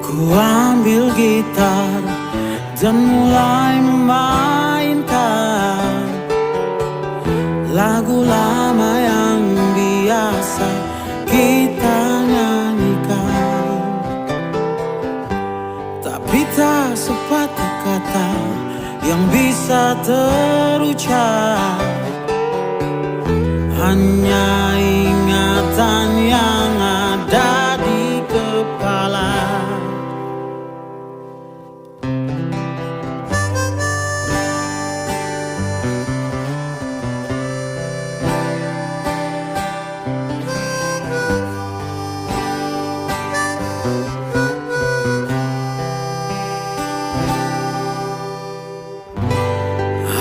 Ku ambil gitar dan mulai memainkan lagu lama yang biasa kita nyanyikan, tapi tak sepatah kata yang bisa terucap, hanya ingatan yang ada di kepala.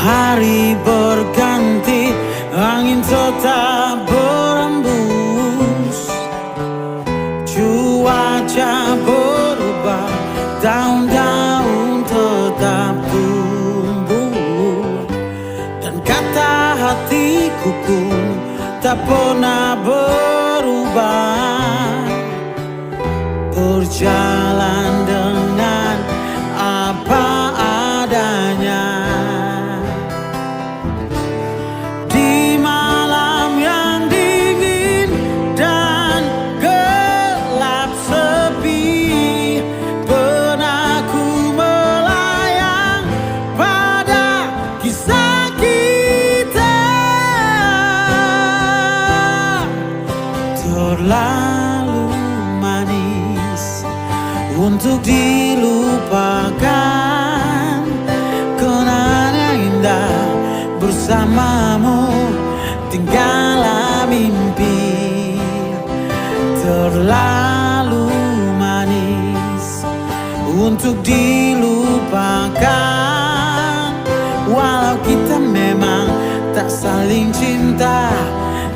Hari berganti, angin tetap berembus, cuaca berubah, daun-daun tetap tumbuh, dan kata hatiku pun tak pernah berubah. Berjalan dengan apa adanya. Terlalu manis untuk dilupakan, kenangan yang indah bersamamu tinggallah mimpi. Terlalu manis untuk dilupakan, walau kita memang tak saling cinta,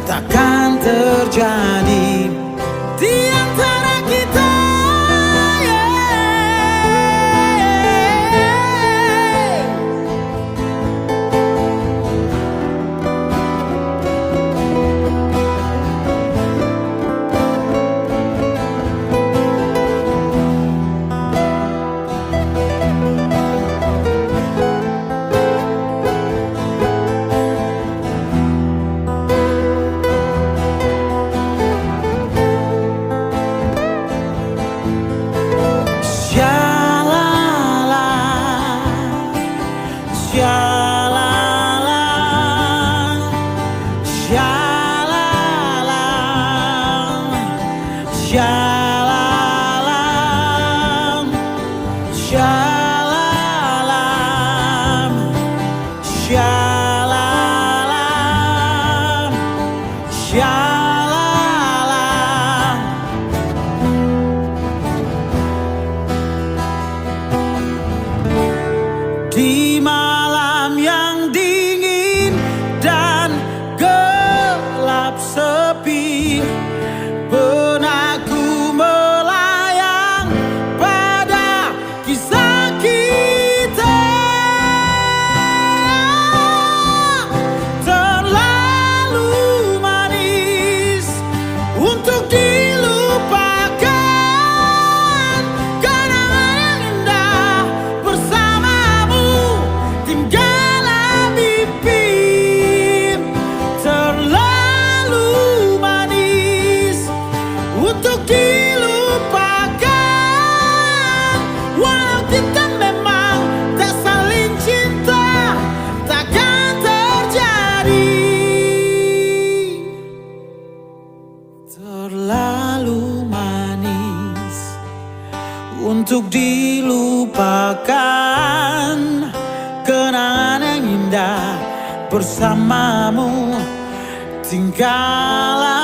takkan terjadi di antara kita. Shalalam, shalalam, shalalam, shalalam. Di malam yang dingin dan gelap sepi, benakku melayang pada kisah kita. Terlalu manis untuk dilupakan, kenangan yang indah bersamamu tinggallah mimpi. Terlalu manis untuk dilupakan, walau kita memang tak saling cinta, takkan terjadi. Terlalu manis untuk dilupakan, kenangan yang indah bersamamu tinggallah